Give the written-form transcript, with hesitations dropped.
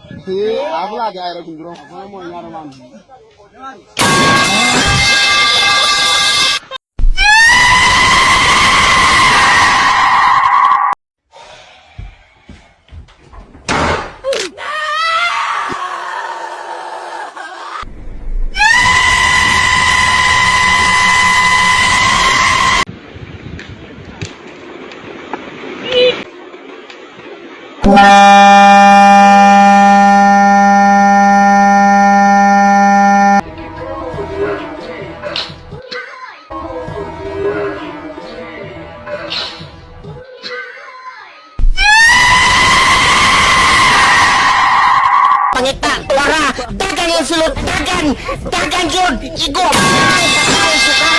Aku lagi air gundro. Aku mau nyari mandi. Pangita, wara, dagan yung sulot, dagan jud, igo, dagan suka.